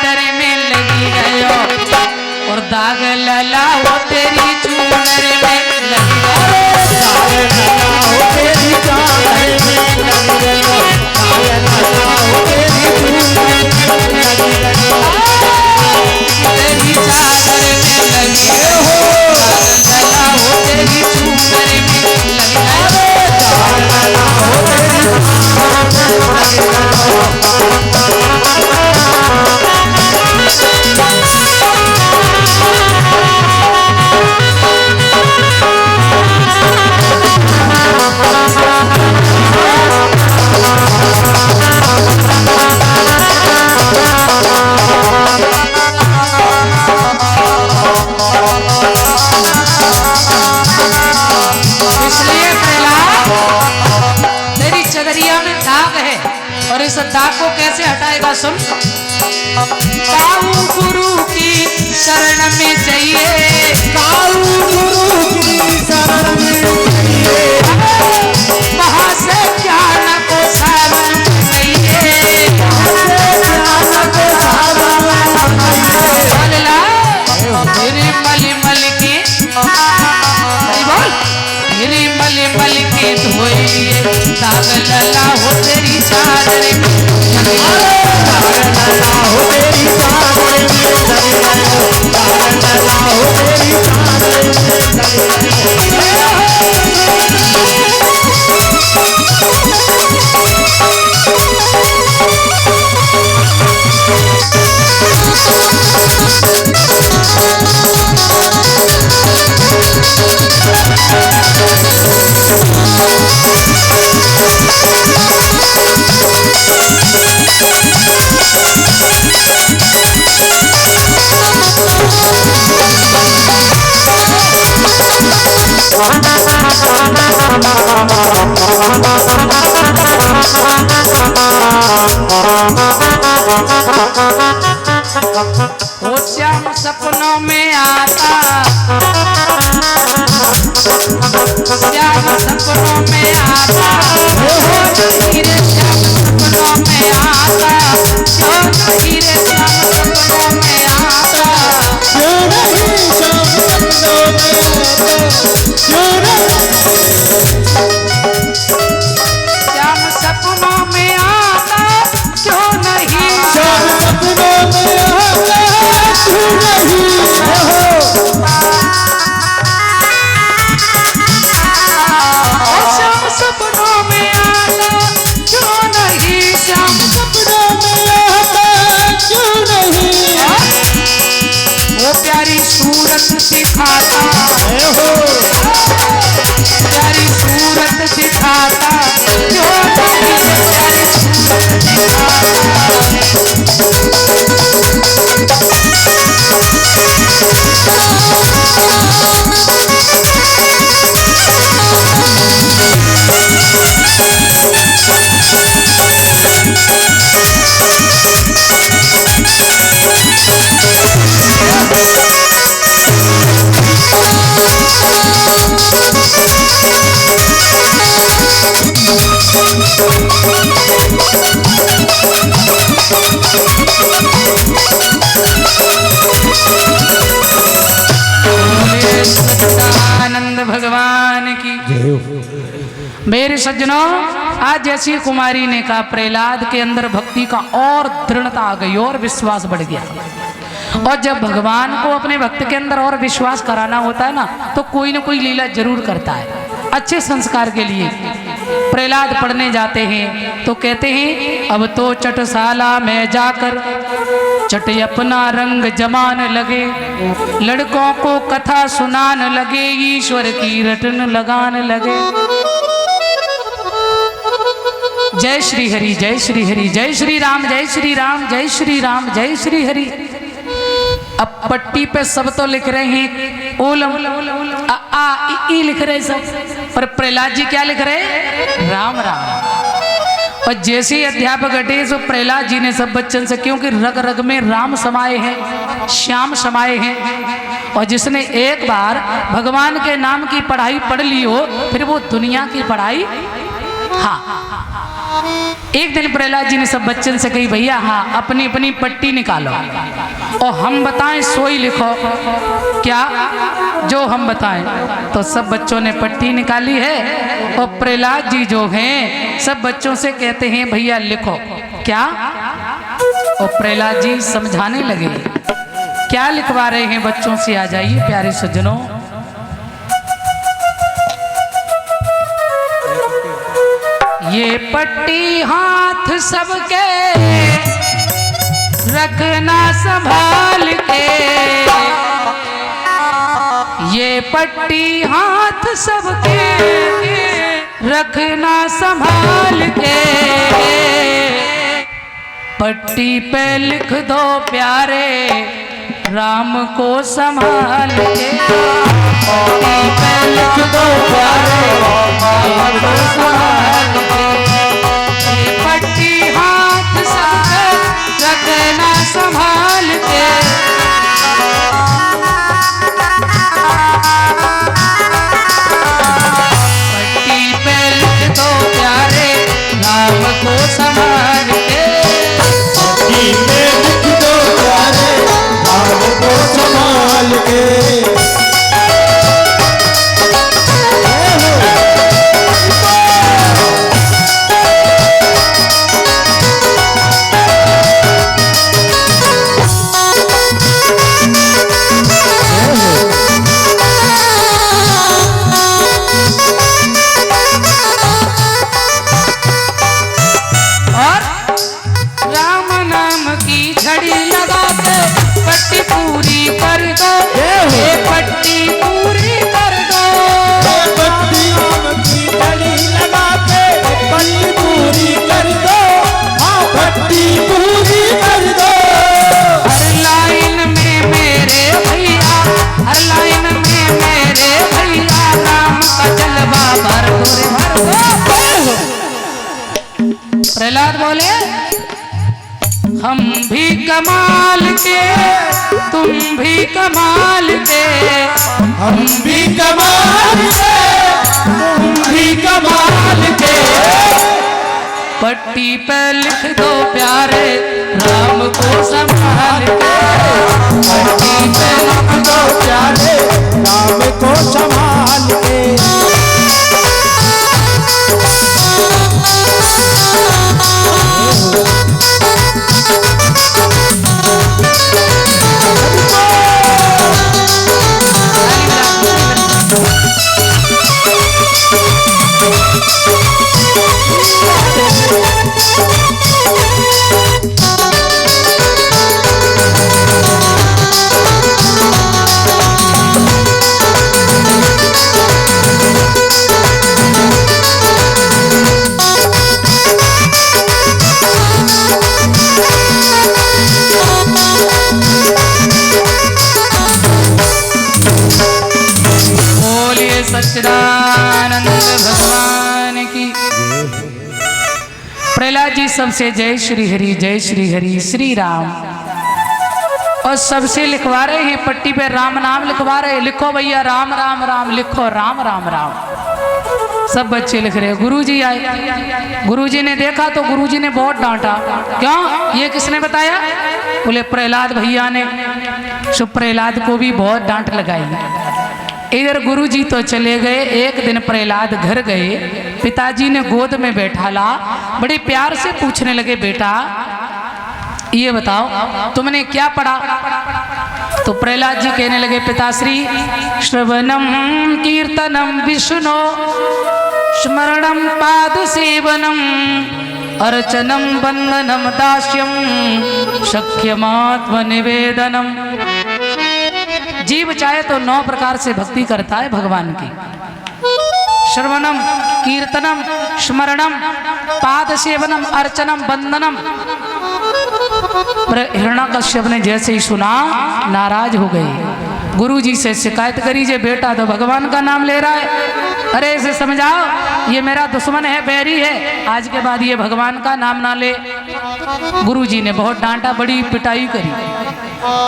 चादर में लगी गयो और दाग लला हो तेरी चूनर में लगी गयो। दाग लला हो तेरी चादर में लगी गयो, दाग लला हो तेरी चूनर में लगी गयो। तेरी चादर में लगी हो दाग लला हो तेरी चूनर में लगी गयो। दाग लला हो तेरी चूनर में लगी गयो। और इस दाग को कैसे हटाएगा सुन। काऊ गुरु की शरण में जाइए, काऊ गुरु की शरण में जाइए, वहाँ से ज्ञान को सावन जाइए, ज्ञान को सावन मेरे मल मल के बोल मेरे मल मल के धोइए दाग लला हो तेरी चादर में लगी गयो। दाग लला हो तेरी चादर में लगी गयो, दाग लला हो तेरी चादर में लगी गयो। वो श्याम सपनों में आता, श्याम सपनों में आता, हीरे श्याम सपनों में आता, क्यों नहीं रे श्याम सपनों में आता, क्यों नहीं श्याम सपनों में आता, क्यों नहीं श्याम सपनों में आता, क्यों नहीं श्याम सपनों में आता, क्यों नहीं श्याम सपनों में आता, क्यों नहीं श्याम सपनों में आता, क्यों नहीं वो प्यारी सूरत दिखाता, प्यारी सूरत दिखाता, क्यों नहीं प्यारी सूरत दिखाता। आनंद भगवान की। मेरे सज्जनों, आज जैसी कुमारी ने कहा प्रहलाद के अंदर भक्ति का और दृढ़ता आ गई और विश्वास बढ़ गया। और जब भगवान को अपने भक्त के अंदर और विश्वास कराना होता है ना, तो कोई ना कोई लीला जरूर करता है अच्छे संस्कार के लिए। प्रहलाद पढ़ने जाते हैं तो कहते हैं अब तो चटशाला में जाकर चट अपना रंग जमान लगे, लड़कों को कथा सुनान लगे, ईश्वर की रटन लगान लगे। जय श्री हरि, जय श्री हरि, जय श्री राम, जय श्री राम, जय श्री राम, जय श्री हरि। अब पट्टी पे सब तो लिख रहे हैं ओलम आ, आ ई लिख रहे सब, पर प्रहलाद जी क्या लिख रहे? राम राम। और जैसे ही अध्यापक हटे तो प्रहलाद जी ने सब बच्चन से, क्योंकि रग रग में राम समाये हैं, श्याम समाये हैं, और जिसने एक बार भगवान के नाम की पढ़ाई पढ़ ली हो फिर वो दुनिया की पढ़ाई, हाँ एक दिन प्रहलाद जी ने सब बच्चन से कही, भैया हाँ अपनी अपनी पट्टी निकालो और हम बताएं सोई लिखो। क्या? जो हम बताएं। तो सब बच्चों ने पट्टी निकाली है और प्रहलाद जी जो हैं सब बच्चों से कहते हैं भैया लिखो। क्या? और प्रहलाद जी समझाने लगे। क्या लिखवा रहे हैं बच्चों से? आ जाइए प्यारे सज्जनों। ये पट्टी हाथ सबके रखना संभाल के, ये पट्टी हाथ सबके रखना संभाल के, पट्टी पे लिख दो प्यारे राम को संभाल के, पट्टी पे लिख दो प्यारे राम को संभाल के, ये पट्टी हाथ सबके रखना संभाल के, पट्टी पे लिख दो प्यारे राम को संभाल के, पट्टी पे लिख दो प्यारे राम को संभाल के। पट्टी पूरी कर दो, ये पट्टी पूरी कर दो, पट्टी की डली लगा के पट्टी पूरी कर दो, हाँ पट्टी पूरी कर दो। हर लाइन में मेरे भैया, हर लाइन में मेरे भैया राम का जलवा भर दो। प्रहलाद बोले हम भी कमाल के, तुम भी कमाल के, हम भी कमाल के, तुम भी कमाल के, पट्टी पे लिख दो प्यारे राम को संभाल के, पट्टी पे लिख दो प्यारे राम को संभाल के। सच्चिदानंद भगवान की। प्रहलाद जी सबसे जय श्री हरि श्री राम, और सबसे लिखवा रहे हैं पट्टी पे राम नाम लिखवा रहे हैं। लिखो भैया राम राम राम, लिखो राम राम राम। सब बच्चे लिख रहे हैं। गुरुजी आए, गुरुजी ने देखा तो गुरुजी ने बहुत डांटा। क्यों? ये किसने बताया? बोले प्रहलाद भैया ने। सो प्रहलाद को भी बहुत डांट लगाई। इधर गुरुजी तो चले गए। एक दिन प्रहलाद घर गए, पिताजी ने गोद में बैठा ला, बड़े प्यार से पूछने लगे, बेटा ये बताओ तुमने क्या पढ़ा? तो प्रहलाद जी कहने लगे, पिताश्री श्रवणम कीर्तनम विष्णु स्मरणम पाद सेवनम अर्चनम बंदनम दास्यम शक्यमात्म निवेदनम। जीव चाहे तो 9 प्रकार से भक्ति करता है भगवान की। श्रवणम कीर्तनम स्मरणम पाद सेवनम अर्चनम बंदनम। हिरण्यकश्यप ने जैसे ही सुना नाराज हो गए। गुरुजी से शिकायत करी, जे बेटा तो भगवान का नाम ले रहा है, अरे इसे समझाओ ये मेरा दुश्मन है, बैरी है, आज के बाद ये भगवान का नाम ना ले। गुरुजी ने बहुत डांटा, बड़ी पिटाई करी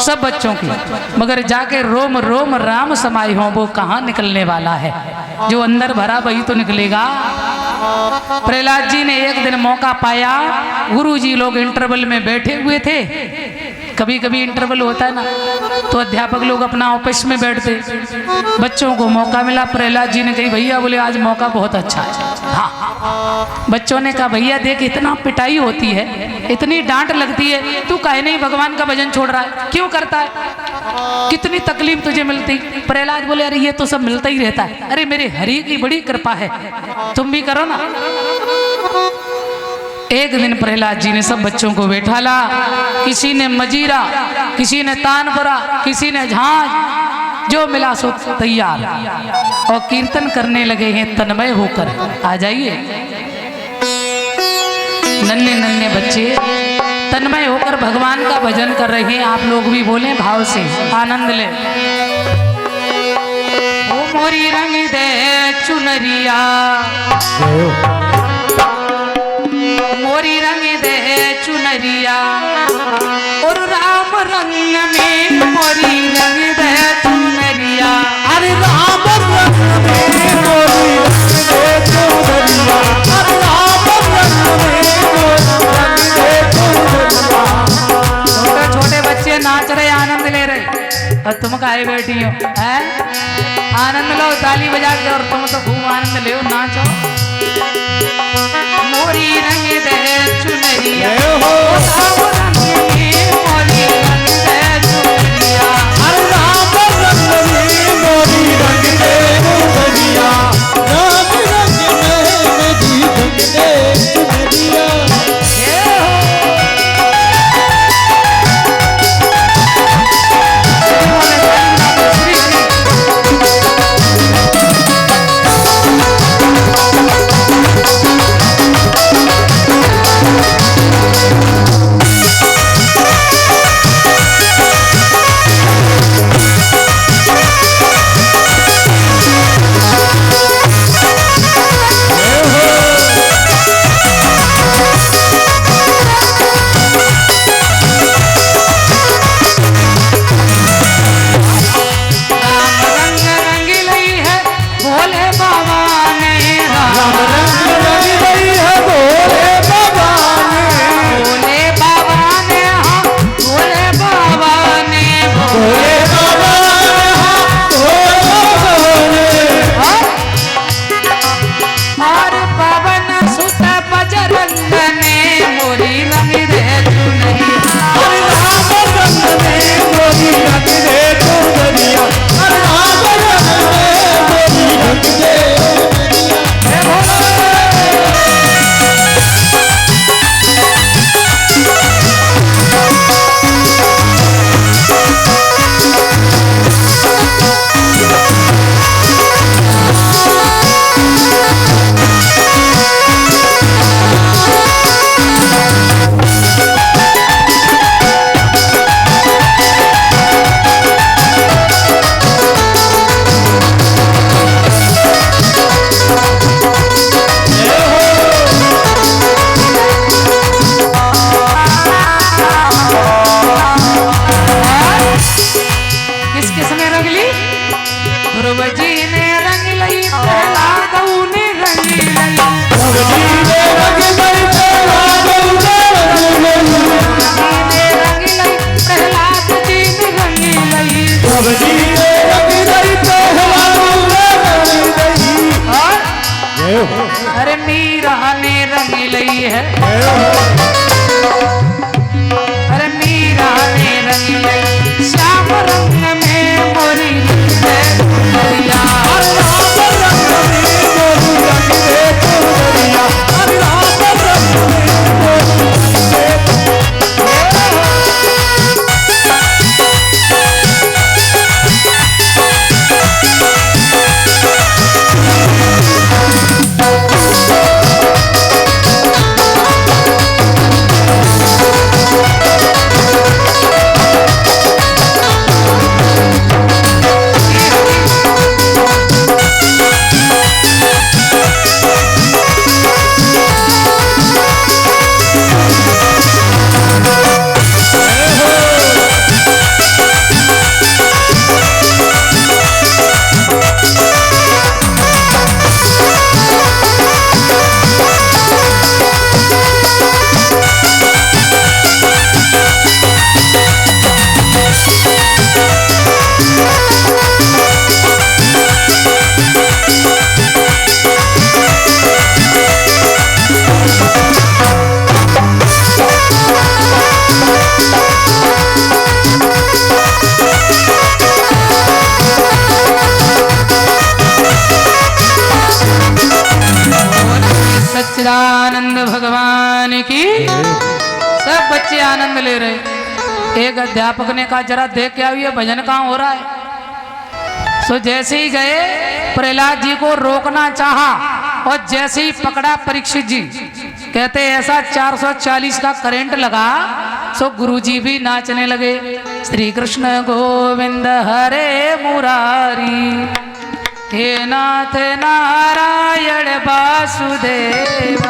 सब बच्चों की, मगर जाके रोम रोम राम समाये हों वो कहाँ निकलने वाला है। जो अंदर भरा वही तो निकलेगा। प्रहलाद जी ने एक दिन मौका पाया, गुरुजी लोग इंटरवल में बैठे हुए थे, कभी कभी इंटरवल होता है ना, तो अध्यापक लोग अपना ऑफिस में बैठते, बच्चों को मौका मिला। प्रहलाद जी ने कही भैया, बोले आज मौका बहुत अच्छा है। हाँ, बच्चों ने कहा भैया देख इतना पिटाई होती है, इतनी डांट लगती है, तू काहे नहीं भगवान का भजन छोड़ रहा है, क्यों करता है, कितनी तकलीफ तुझे मिलती। प्रहलाद बोले अरे ये तो सब मिलता ही रहता है, अरे मेरे हरि की बड़ी कृपा है, तुम भी करो ना। एक दिन प्रहलाद जी ने सब बच्चों को बैठाला, किसी ने मजीरा, किसी ने तानपुरा, किसी ने झांझ, जो मिला सो तैयार, और कीर्तन करने लगे हैं तन्मय होकर। आ जाइए, नन्हे नन्हे बच्चे तन्मय होकर भगवान का भजन कर रहे हैं। आप लोग भी बोले भाव से, आनंद ले। ओ मोरी रंग दे चुनरिया, मोरी रंग दे चुनरिया, और राम रंग में मोरी रंग दे चुनरिया। अरे राम रंग में मोरी रंग दे चुनरिया, अरे राम रंग में मोरी रंग दे चुनरिया। छोटे छोटे बच्चे नाच रहे, आनंद ले रहे, और तुम काहे बैठी हो, हैं? आनंद लो ताली बजा के, और तुम तो खूब आनंद ले, नाचो। मोरी रंग दे चुनरिया, राम रंग में मोरी रंग दे चुनरिया, अरे राम रंग में मोरी रंग दे चुनरिया, राम रंग में मेरी रंग दे चुनरिया। सब बच्चे आनंद ले रहे। एक अध्यापक ने कहा जरा देख के आइए भजन कहाँ हो रहा है। सो जैसे ही गए प्रहलाद जी को रोकना चाहा और जैसे ही पकड़ा परीक्षित जी, कहते ऐसा 440 का करंट लगा सो गुरुजी भी नाचने लगे। श्री कृष्ण गोविंद हरे मुरारी, हे नाथ नारायण वासुदेव,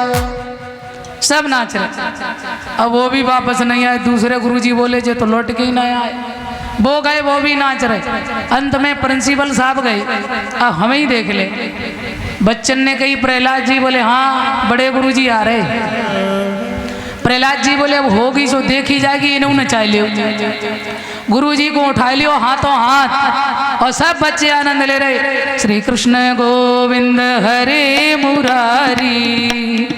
सब नाच रहे। अब वो भी वापस नहीं आए। दूसरे गुरुजी बोले जो तो लौट के ही नहीं आए। वो गए, वो भी नाच रहे। अंत में प्रिंसिपल साहब गए, अब हमें ही देख ले। बच्चन ने कही प्रहलाद जी, बोले हाँ बड़े गुरुजी आ रहे। प्रहलाद जी बोले अब होगी सो देखी जाएगी, इन्होंने नचा लियो। गुरुजी को उठा लियो हाथों हाथ और सब बच्चे आनंद ले रहे। श्री कृष्ण गोविंद हरे मुरारी,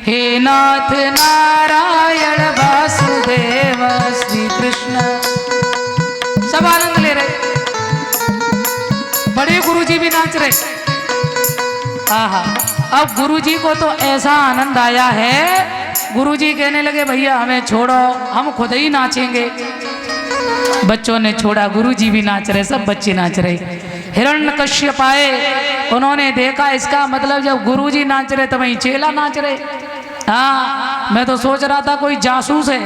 हे नाथ नारायण वासुदेव, श्री कृष्ण, सब आनंद ले रहे। बड़े गुरुजी भी नाच रहे। आहा, अब गुरुजी को तो ऐसा आनंद आया है, गुरुजी कहने लगे भैया हमें छोड़ो, हम खुद ही नाचेंगे। बच्चों ने छोड़ा, गुरुजी भी नाच रहे, सब बच्चे नाच रहे। हिरण्यकश्यप आए, उन्होंने देखा इसका मतलब जब गुरुजी नाच रहे तो वहीं चेला नाच रहे। हाँ, मैं तो सोच रहा था कोई जासूस है।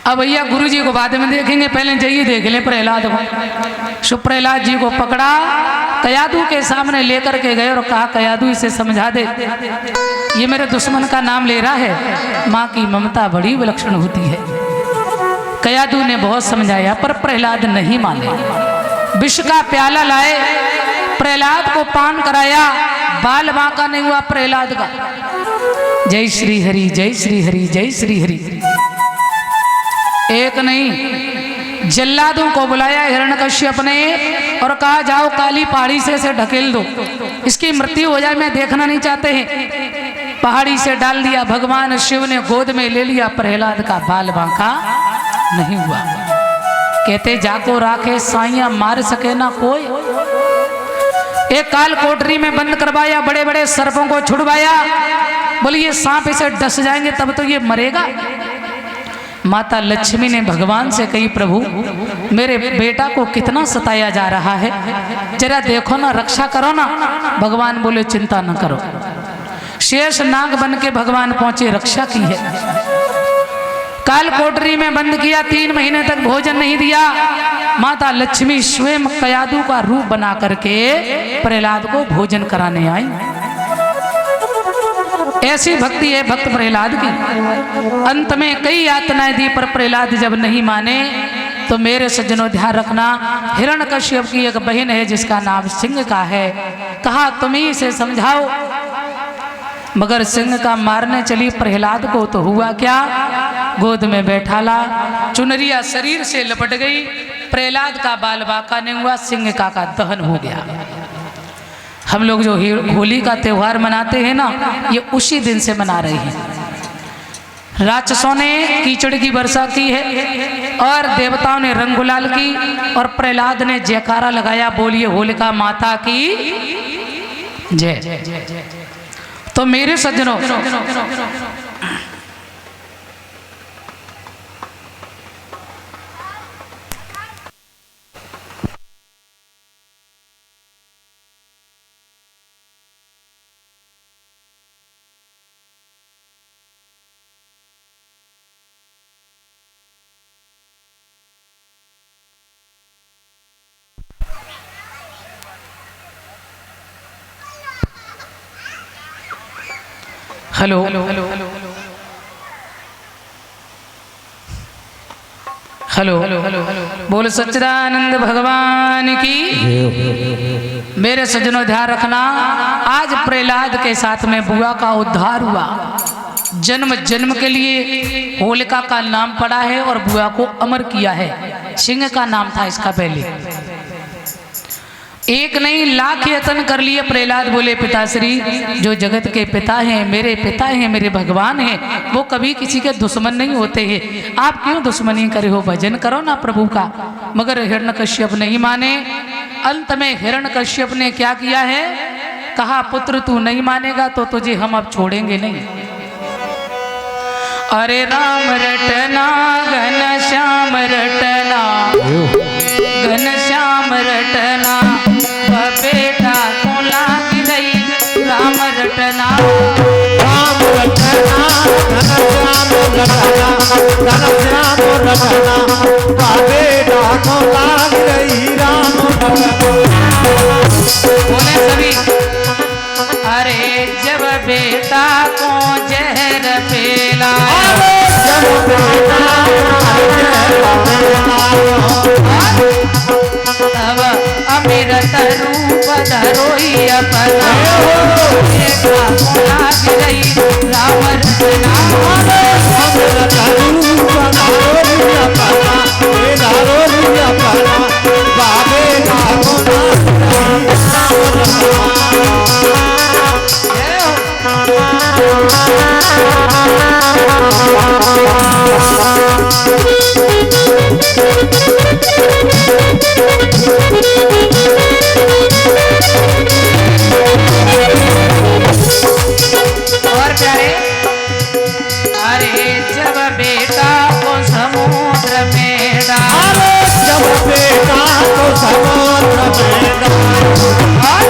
अब भैया गुरुजी को बाद में देखेंगे, पहले जाइए देख ले प्रहलाद को। सो प्रहलाद जी को पकड़ा, कयादू के सामने लेकर के गए और कहा कयादू इसे समझा दे, ये मेरे दुश्मन का नाम ले रहा है। माँ की ममता बड़ी विलक्षण होती है। कयादू ने बहुत समझाया पर प्रहलाद नहीं माने। विष का प्याला लाए, प्रहलाद को पान कराया, बाल बांका नहीं हुआ प्रहलाद का। जय श्री हरि, जय श्री हरि, जय श्री हरि। एक नहीं, जल्लादों को बुलाया हिरण्यकश्यप ने और कहा जाओ काली पहाड़ी से इसे ढकेल दो, इसकी मृत्यु हो जाए, मैं देखना नहीं चाहते हैं। पहाड़ी से डाल दिया। भगवान शिव ने गोद में ले लिया, प्रहलाद का बाल बांका नहीं हुआ। कहते जाको राखे साइया मार सके ना कोई। एक काल कोठरी में बंद करवाया, बड़े बड़े सर्पों को छुड़वाया, बोले ये सांप इसे डस जाएंगे तब तो ये मरेगा। माता लक्ष्मी ने भगवान से कही प्रभु मेरे बेटा को कितना सताया जा रहा है, जरा देखो ना, रक्षा करो ना। भगवान बोले चिंता न करो। शेष नाग बन के भगवान पहुंचे, रक्षा की है। काल कोठरी में बंद किया, 3 महीने तक भोजन नहीं दिया। माता लक्ष्मी स्वयं कयादू का रूप बना करके प्रहलाद को भोजन कराने आई। ऐसी भक्ति है भक्त प्रहलाद की। अंत में कई यातनाएं दी पर प्रहलाद जब नहीं माने तो मेरे सज्जनों ध्यान रखना, हिरण्यकश्यप की एक बहन है जिसका नाम सिंह का है। कहा तुम ही इसे समझाओ, मगर सिंह का मारने चली प्रहलाद को तो हुआ क्या, गोद में बैठा ला, चुनरिया शरीर से लपट गई। प्रहलाद का बाल बांका नहीं हुआ, सिंह का दहन हो गया। हम लोग जो होली का त्योहार मनाते हैं ना, ये उसी दिन से मना रहे हैं। राक्षसों ने कीचड़ की वर्षा की है और देवताओं ने रंग गुलाल की और प्रहलाद ने जयकारा लगाया, बोलिए होलिका माता की जय। तो मेरे सज्जनों, हेलो हेलो, बोल सच्चिदानंद भगवान की। मेरे सज्जनों ध्यान रखना, आज प्रहलाद के साथ में बुआ का उद्धार हुआ। जन्म जन्म के लिए होलिका का नाम पड़ा है और बुआ को अमर किया है। सिंह का नाम था इसका पहले। एक नहीं लाख यत्न कर लिए प्रहलाद बोले पिताश्री, जो जगत के पिता हैं, मेरे पिता हैं, मेरे भगवान हैं, वो कभी किसी के दुश्मन नहीं होते हैं। आप क्यों दुश्मनी करे हो, भजन करो ना प्रभु का। मगर हिरण्यकश्यप नहीं माने। अंत में हिरण्यकश्यप ने क्या किया है, कहा पुत्र तू नहीं मानेगा तो तुझे हम अब छोड़ेंगे नहीं। अरे राम रटना घन श्याम रटना, घन श्याम रटना, वह बेटा को लाग रही राम रटना। राम रटना घन श्याम रटना, घन श्याम रटना, बेटा को लाग रही राम रटना। बोले सभी, अरे जब बेटा को जहर पेला, जब बेटा तब अमृत रूप धरोई अपना, बेटा को लाग रही राम रटना। अमृत रूप धरोई अपना, धरोई अपना, बेटा को लाग रही राम रटना। और प्यारे, अरे जब बेटा को समुद्र में डाल, जब बेटा को समुद्र में डाल,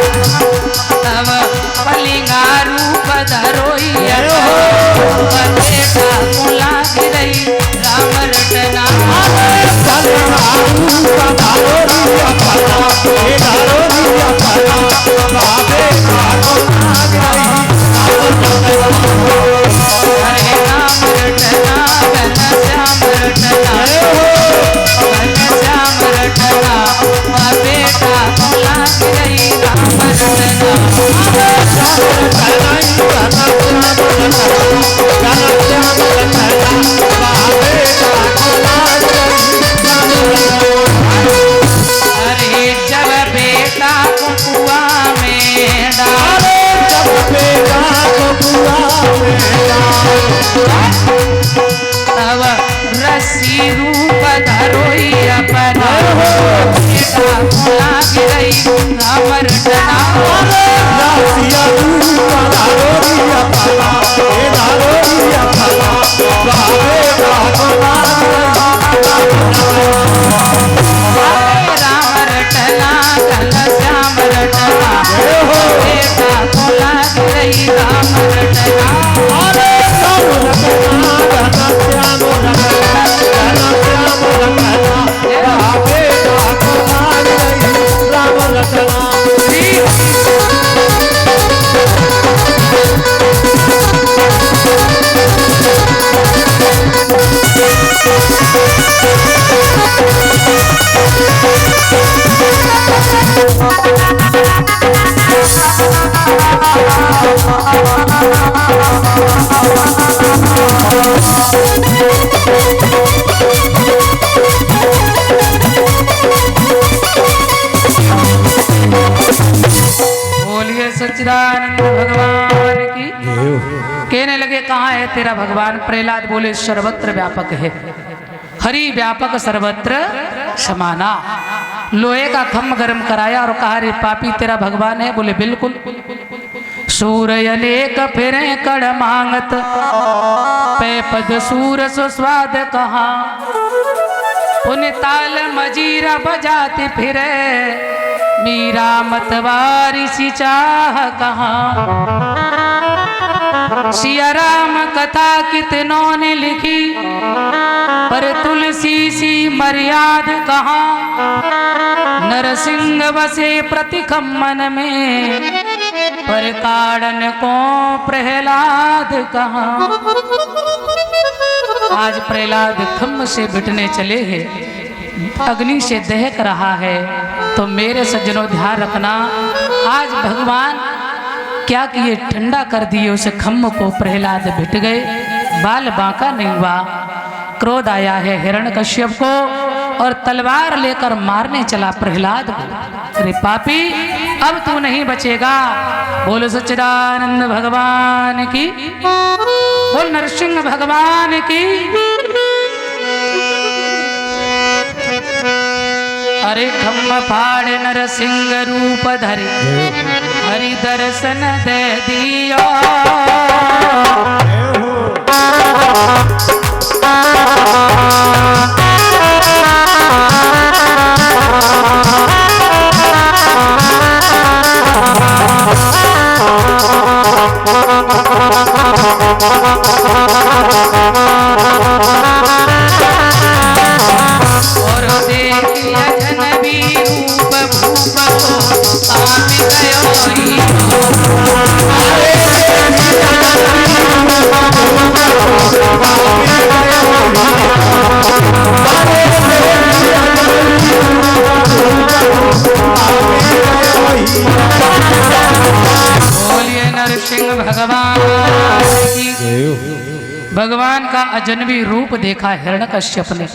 तब पलिंगा रूप धरोई बेटा को लाग रही राम रटना। पलिंगा रूप धरोई अपना, धरोई अपना, बेटा को लाग रही हरे राम रटना घन श्याम रटना, घन श्याम रटना, बेटा को लाग रही राम रटना। अरे जब बेटा को कुआं में डाल, जब बेटा को कुआं में डाल, तब रस्सी रूप धरोई अपना, बेटा को लाग रही राम रटना। रासिया रूप धरोई अपना, धरोई अपना, बेटा को लाग राम रटना घन श्याम रटना, बेटा को लाग रही राम रटना। अरे राम रटना घन श्याम रटना, घन श्याम रटना, बेटा को लाग रही राम रटना। बोलिए सच्चिदानंद भगवान की। कहने लगे कहाँ है तेरा भगवान? प्रहलाद बोले सर्वत्र व्यापक है, हरि व्यापक सर्वत्र समाना। लोहे का खम्भ गर्म कराया और कहा रे पापी तेरा भगवान है? बोले बिल्कुल। सूर्य अनेक फिरे कड़ मांगत, पे पद सूर सुस्वाद कहा, पुण्य ताल मजीरा बजाते फिरे, मीरा मतवारी सी चाह कहाँ। सिया राम कथा कितनों ने लिखी, पर तुलसी सी मर्याद कहाँ। नरसिंह बसे प्रतिखम मन में, पर काड़न को प्रहलाद कहाँ। आज प्रहलाद खम्भ से बिटने चले हैं, अग्नि से दहक रहा है। तो मेरे सज्जनों ध्यान रखना, आज भगवान क्या किए? ठंडा कर दिए उसे खम्भ को। प्रहलाद भिट गए, बाल बांका नहीं हुआ। क्रोध आया है हिरण्यकश्यप को और तलवार लेकर मारने चला प्रहलाद को। अरे पापी अब तू नहीं बचेगा। बोलो सच्चिदानंद भगवान की, बोल नरसिंह भगवान की। अरे खम्भ फाड़ नरसिंह रूप धरे, हरि दर्शन दे दियो। भगवान का अजनबी रूप देखा हिरण्यकश्यप ने,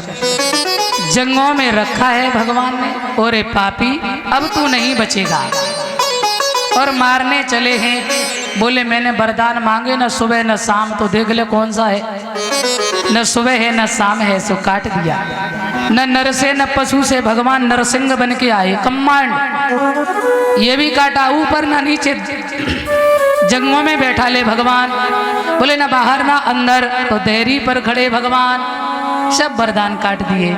जंगों में रखा है भगवान ने। ओरे पापी, अब तू नहीं बचेगा। और मारने चले हैं। बोले मैंने वरदान मांगे न सुबह न शाम, तो देख ले कौन सा है। न सुबह है न शाम है, सो काट दिया। न नर से न पशु से भगवान नरसिंह बन के आए, कमांड ये भी काटा, ऊपर ना नीचे, जंगों में बैठा ले भगवान। बोले ना बाहर ना अंदर, तो देहरी पर खड़े भगवान, सब वरदान काट दिए।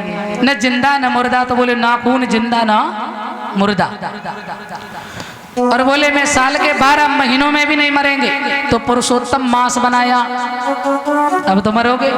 न जिंदा न मुर्दा, तो बोले नाखून जिंदा ना मुर्दा। और बोले मैं साल के 12 महीनों में भी नहीं मरेंगे, तो पुरुषोत्तम मास बनाया। अब तो मरोगे,